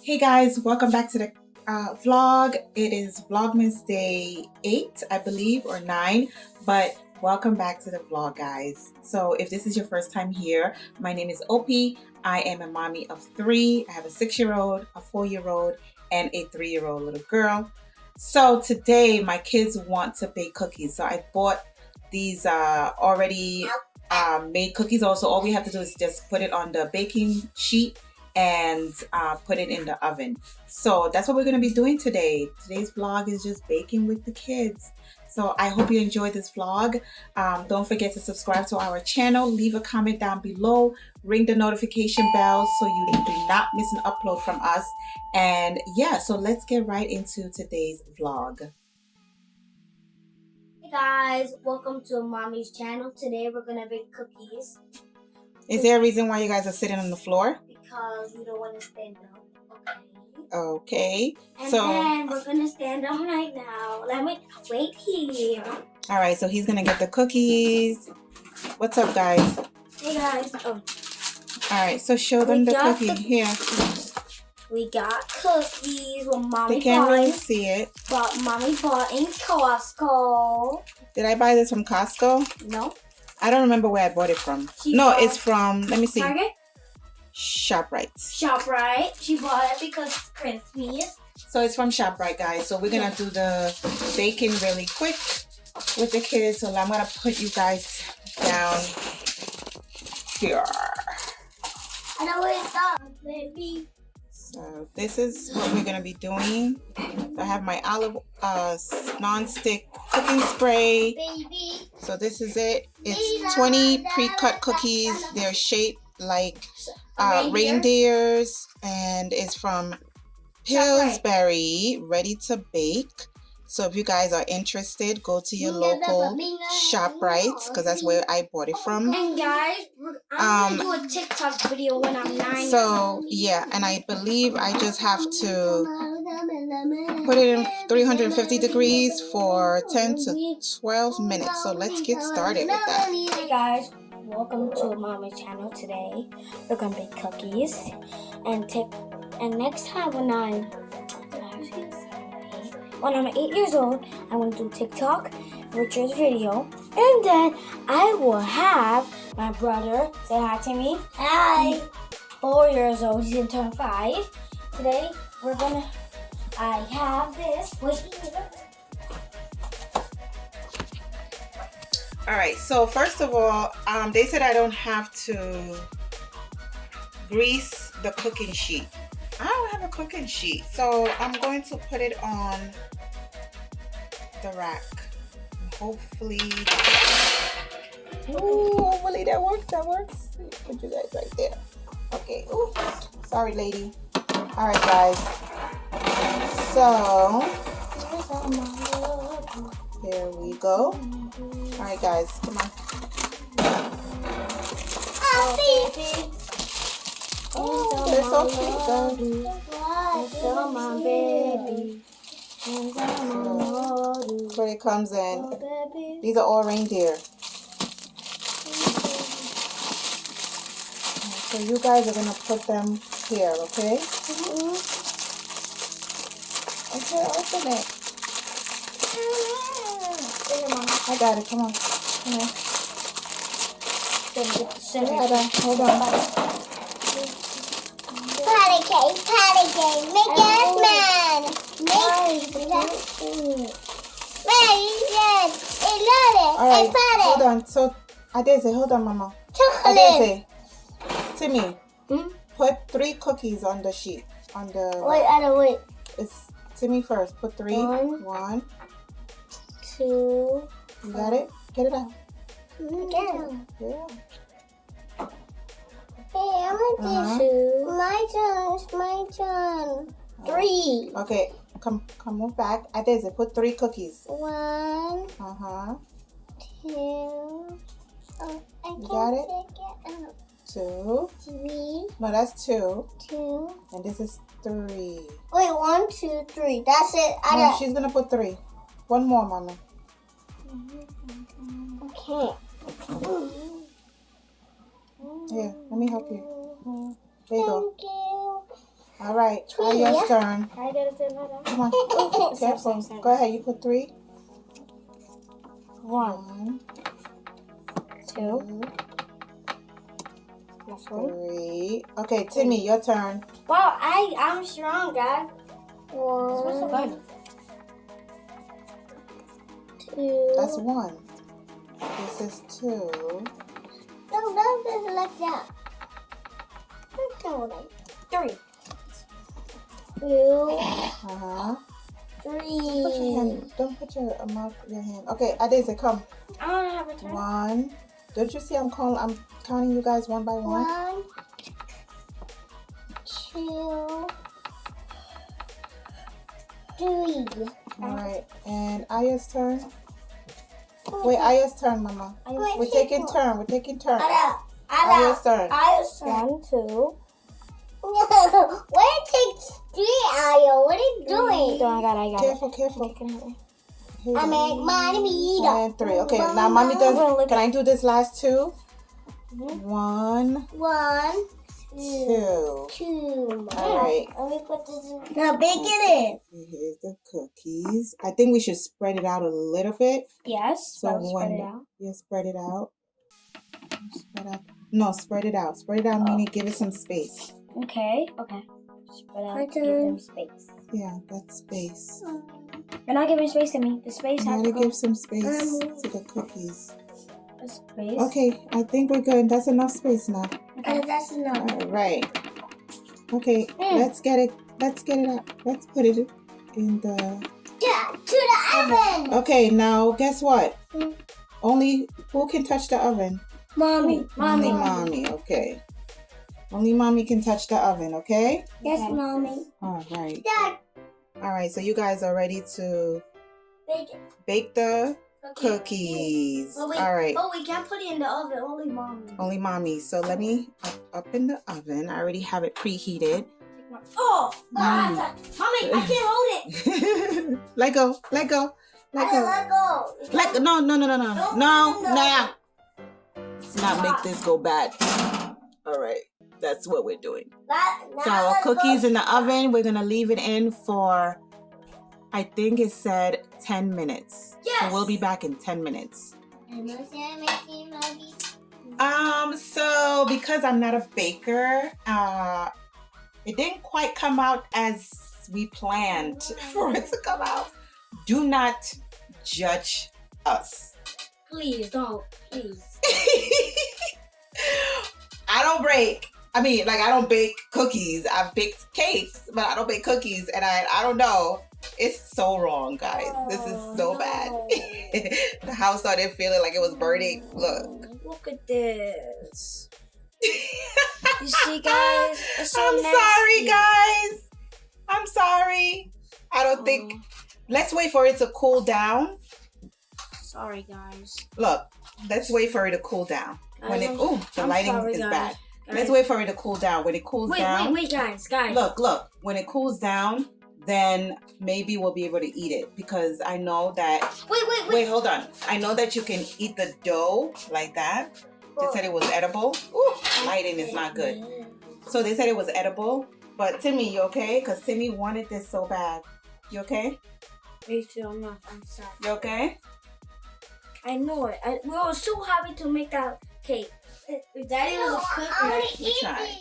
Hey guys, welcome back to the vlog. It is Vlogmas day 8, I believe, or 9, but welcome back to the vlog, guys. So if this is your first time here, my name is Opie. I am a mommy of 3. I have a 6-year-old, a 4-year-old, and a 3-year-old little girl. So today my kids want to bake cookies. So I bought these already made cookies. Also, all we have to do is just put it on the baking sheet and put it in the oven. So that's what we're going to be doing today. Today's vlog is just baking with the kids. So I hope you enjoyed this vlog. Don't forget to subscribe to our channel. Leave a comment down below. Ring the notification bell so you do not miss an upload from us. And yeah, so let's get right into today's vlog. Hey guys, welcome to Mommy's channel. Today we're going to bake cookies. Is there a reason why you guys are sitting on the floor? Because we don't want to stand up. Okay. And then we're going to stand up right now. Let me wait here. All right, so he's going to get the cookies. What's up, guys? Hey guys. All right, so show them the cookie. Here. We got cookies with Mommy. They can't really see it. But Mommy bought in Costco. Did I buy this from Costco? No. I don't remember where I bought it from. It's from, let me see. Target? ShopRite. ShopRite. She bought it because it's Christmas. So it's from ShopRite, guys. So we're going to do the baking really quick with the kids. So I'm going to put you guys down here. I know where it's at, baby. So this is what we're going to be doing. I have my olive non-stick cooking spray. Baby. So this is it. It's 20 pre-cut cookies. They're shaped like reindeers, and it's from Pillsbury, ready to bake. So if you guys are interested, go to your local ShopRite, because that's where I bought it from. And guys, I'm gonna do a TikTok video when I'm 9. So yeah, and I believe I just have to put it in 350 degrees for 10 to 12 minutes. So let's get started with that. Hey guys, welcome to Mommy's channel. Today we're gonna bake cookies and next time when I'm 8 years old, I'm going to do TikTok, Richard's video, and then I will have my brother say hi to me. Hi. 4 years old, he's going to turn 5. Today, I have this right here. Alright, so first of all, they said I don't have to grease the cooking sheet. I don't have a cooking sheet, so I'm going to put it on the rack. Hopefully that works. Put you guys right there. Okay. Ooh, sorry, lady. All right, guys. So here we go. All right, guys, come on. Oh, they're so cute, guys. Where it comes in. These are all reindeer. So you guys are going to put them here, okay? Okay, open it. I got it. Come on. Hold on. Patty cake. Make it, man. Alright, hold on. So, Adese, hold on, Mama. Chocolate. Adese, Timmy, put 3 cookies on the sheet. Wait. It's Timmy first. Put 3. 1, 2. You got it? Get it out. Again. Yeah. Hey, I'm gonna do 2. My turn. 3. Okay, come move back. Adese, put 3 cookies. 1. 2. You got it? 2. 3. No, that's 2. 2. And this is 3. Wait, 1, 2, 3. That's it. No, she's gonna put 3. One more, Mama. Okay. Here, let me help you. There you go. Thank you. All right, Aya's turn. I gotta turn that on. Come on. Careful. Go ahead. You put 3. 1, 2. 3. Okay, Timmy, your turn. Wow, I'm strong, guys. 1, 2. That's 1. This is 2. No, just like that. 3. 2. 3. Put your hand. Don't put your mouth in your hand. Okay, Adeze, come. I want to have a turn. 1. Don't you see I'm counting you guys one by one? 1, 2, 3. All right, and Aya's turn. Wait, Aya's turn, Mama. We're taking turn. Aya's turn. 1, 2. Where take 3, Ayo? What are you doing? I got it. Careful. I make money. 1 and 3. Okay, now Mommy does. Can I do this last 2? 1, 2. 2. All right. Let me put this in. Now bake it in. Here's the cookies. I think we should spread it out a little bit. Yes. So spread it out. Yeah, spread it out. No, spread it out. Spread it out, meaning give it some space. Okay. Spread out. Give them space. Yeah, that's space. You're not giving space to me. The space You has to gotta go. give some space to the cookies. Space. Okay, I think we're good. That's enough space now. Okay, that's enough. All right. Okay, let's get it out. Let's put it in the... Yeah, to the oven. Okay, now guess what? Only who can touch the oven? Mommy. Only Mommy, okay. Only Mommy can touch the oven, okay? Yes, Mommy. All right. Dad. All right, so you guys are ready to Bake it. bake the cookies. But we, All right. But we can't put it in the oven. Only Mommy. Only Mommy. So let me up in the oven. I already have it preheated. Oh, Mommy, I can't hold it. Let go. Let go. No. Now. Let's not make this go bad. All right. That's what we're doing. So cookies in the oven. We're going to leave it in for, I think it said 10 minutes. Yes. So we'll be back in 10 minutes. So because I'm not a baker, it didn't quite come out as we planned for it to come out. Do not judge us. Please don't. Please. I don't bake cookies. I've baked cakes, but I don't bake cookies. And I don't know. It's so wrong, guys. This is so bad. The house started feeling like it was burning. Look at this. You see, guys? It's so I'm nasty. sorry, guys. I'm sorry. I don't think. Let's wait for it to cool down. Sorry, guys. Look, let's wait for it to cool down. When it the lighting is bad. Let's wait for it to cool down. When it cools down. Wait, guys. Look. When it cools down, then maybe we'll be able to eat it because I know that. Wait, hold on. I know that you can eat the dough like that. They said it was edible. Ooh, lighting is not good. So they said it was edible. But Timmy, you okay? Because Timmy wanted this so bad. You okay? Me too. I'm sorry. You okay? I know it. We were so happy to make that cake. If Daddy was a cook, Let me try.